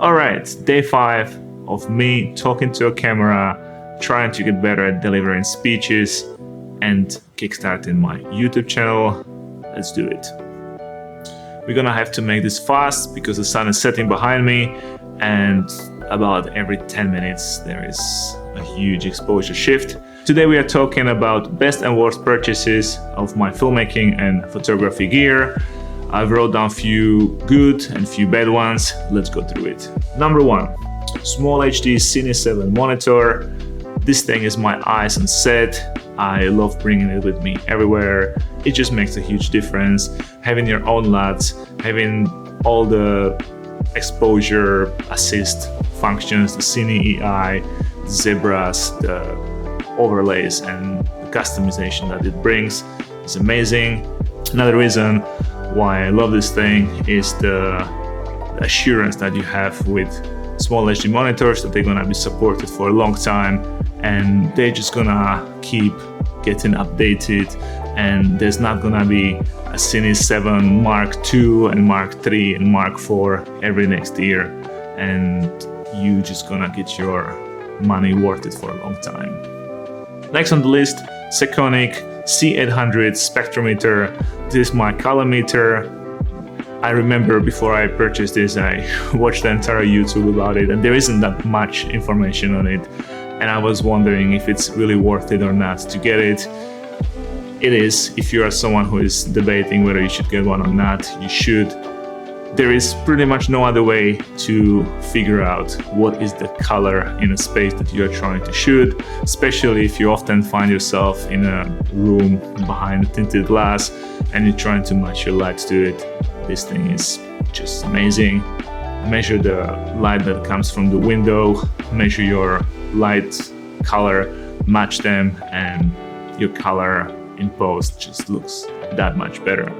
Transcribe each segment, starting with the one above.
Alright, day 5 of me talking to a camera, trying to get better at delivering speeches and kickstarting my YouTube channel. Let's do it. We're gonna have to make this fast because the sun is setting behind me, and about every 10 minutes there is a huge exposure shift. Today we are talking about best and worst purchases of my filmmaking and photography gear. I've wrote down few good and few bad ones. Let's go through it. Number 1, small HD Cine 7 monitor. This thing is my eyes on set. I love bringing it with me everywhere. It just makes a huge difference. Having your own LUTs, having all the exposure assist functions, the Cine EI, the zebras, the overlays, and the customization that it brings is amazing. Another reason why I love this thing is the assurance that you have with small HD monitors that they're gonna be supported for a long time, and they're just gonna keep getting updated, and there's not gonna be a Cine 7 Mark II and Mark III and Mark IV every next year, and you just gonna get your money worth it for a long time. Next on the list, Sekonic C800 spectrometer. This is my color meter. I remember before I purchased this, I watched the entire YouTube about it, and there isn't that much information on it, and I was wondering if it's really worth it or not to get it. It is. If you are someone who is debating whether you should get one or not, you should. There is pretty much no other way to figure out what is the color in a space that you are trying to shoot, especially if you often find yourself in a room behind tinted glass and you're trying to match your lights to it. This thing is just amazing. Measure the light that comes from the window, measure your light color, match them, and your color in post just looks that much better.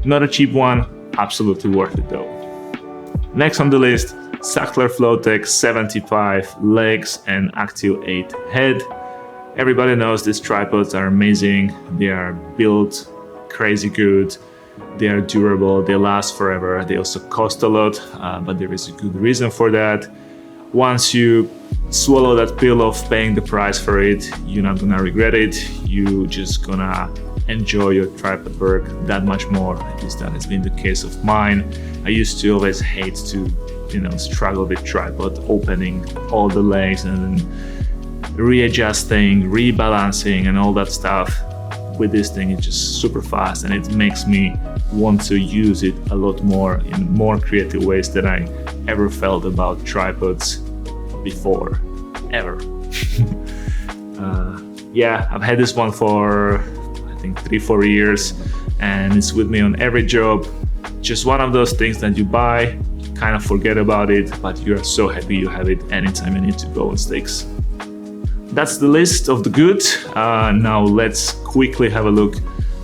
Not a cheap one, absolutely worth it though. Next on the list, Sachtler Flowtech 75 legs and Actil 8 head. Everybody knows these tripods are amazing. They are built crazy good. They are durable, they last forever. They also cost a lot, but there is a good reason for that. Once you swallow that pill of paying the price for it, you're not gonna regret it. You just gonna enjoy your tripod work that much more. At least that has been the case of mine. I used to always hate to, struggle with tripod, opening all the legs and then readjusting, rebalancing, and all that stuff. With this thing, it's just super fast, and it makes me want to use it a lot more in more creative ways than I ever felt about tripods before, ever. Yeah, I've had this one for I think 3-4 years, and it's with me on every job. Just one of those things that you buy, you kind of forget about it, but you're so happy you have it anytime you need to go on sticks. That's the list of the good. Now let's quickly have a look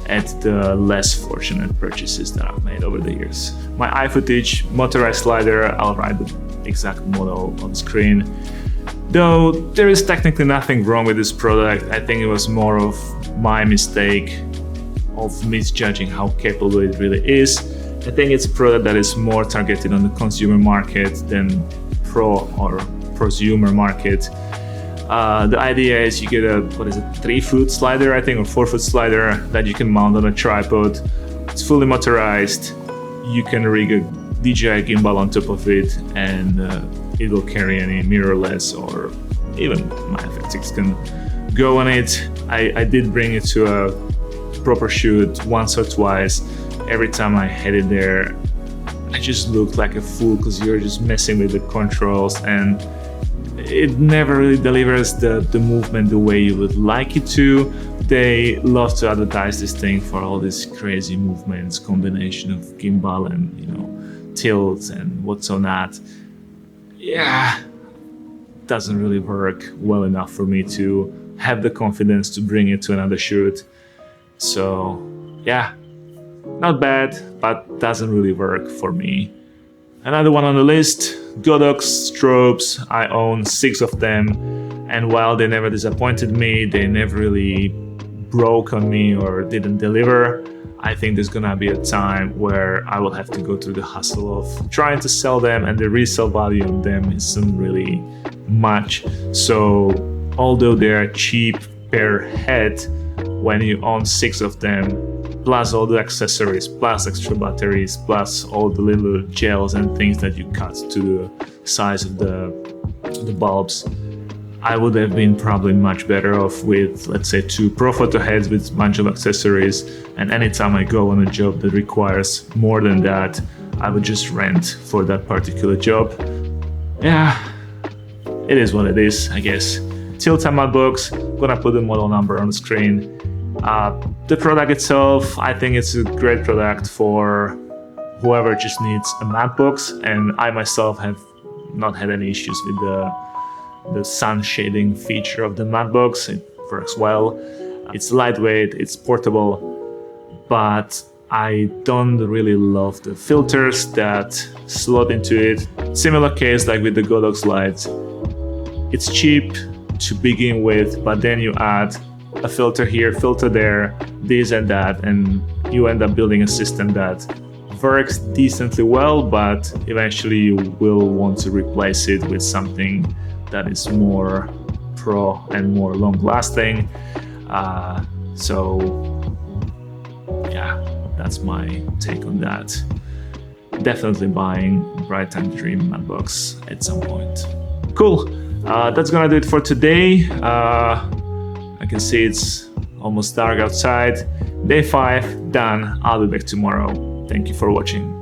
at the less fortunate purchases that I've made over the years. My iFootage motorized slider, I'll write the exact model on screen. Though there is technically nothing wrong with this product, I think it was more of my mistake of misjudging how capable it really is. I think it's a product that is more targeted on the consumer market than pro or prosumer market. The idea is you get a 3-foot slider, I think, or 4-foot slider that you can mount on a tripod. It's fully motorized. You can rig a DJI gimbal on top of it, and it will carry any mirrorless or even my FX6 can go on it. I did bring it to a proper shoot once or twice. Every time I headed there, I just looked like a fool because you're just messing with the controls, and it never really delivers the movement the way you would like it to. They love to advertise this thing for all these crazy movements, combination of gimbal and tilts and what's or not. Yeah, doesn't really work well enough for me to have the confidence to bring it to another shoot. So yeah, not bad, but doesn't really work for me. Another one on the list, Godox strobes. I own 6 of them, and while they never disappointed me, they never really broke on me or didn't deliver. I think there's gonna be a time where I will have to go through the hustle of trying to sell them, and the resale value of them isn't really much. So although they are cheap per head, when you own 6 of them, plus all the accessories, plus extra batteries, plus all the little gels and things that you cut to the size of the bulbs, I would have been probably much better off with, let's say, 2 Profoto heads with a bunch of accessories. And anytime I go on a job that requires more than that, I would just rent for that particular job. Yeah, it is what it is, I guess. Tilta matte box, gonna put the model number on the screen. The product itself, I think it's a great product for whoever just needs a matte box, and I myself have not had any issues with the sun shading feature of the matte box. It works well. It's lightweight, it's portable, but I don't really love the filters that slot into it. Similar case like with the Godox lights. It's cheap to begin with, but then you add a filter here, filter there, this and that, and you end up building a system that works decently well, but eventually you will want to replace it with something that is more pro and more long lasting. So yeah, that's my take on that. Definitely buying Brighttime Dream matte box at some point. Cool. That's gonna do it for today. I can see it's almost dark outside. Day 5 done. I'll be back tomorrow. Thank you for watching.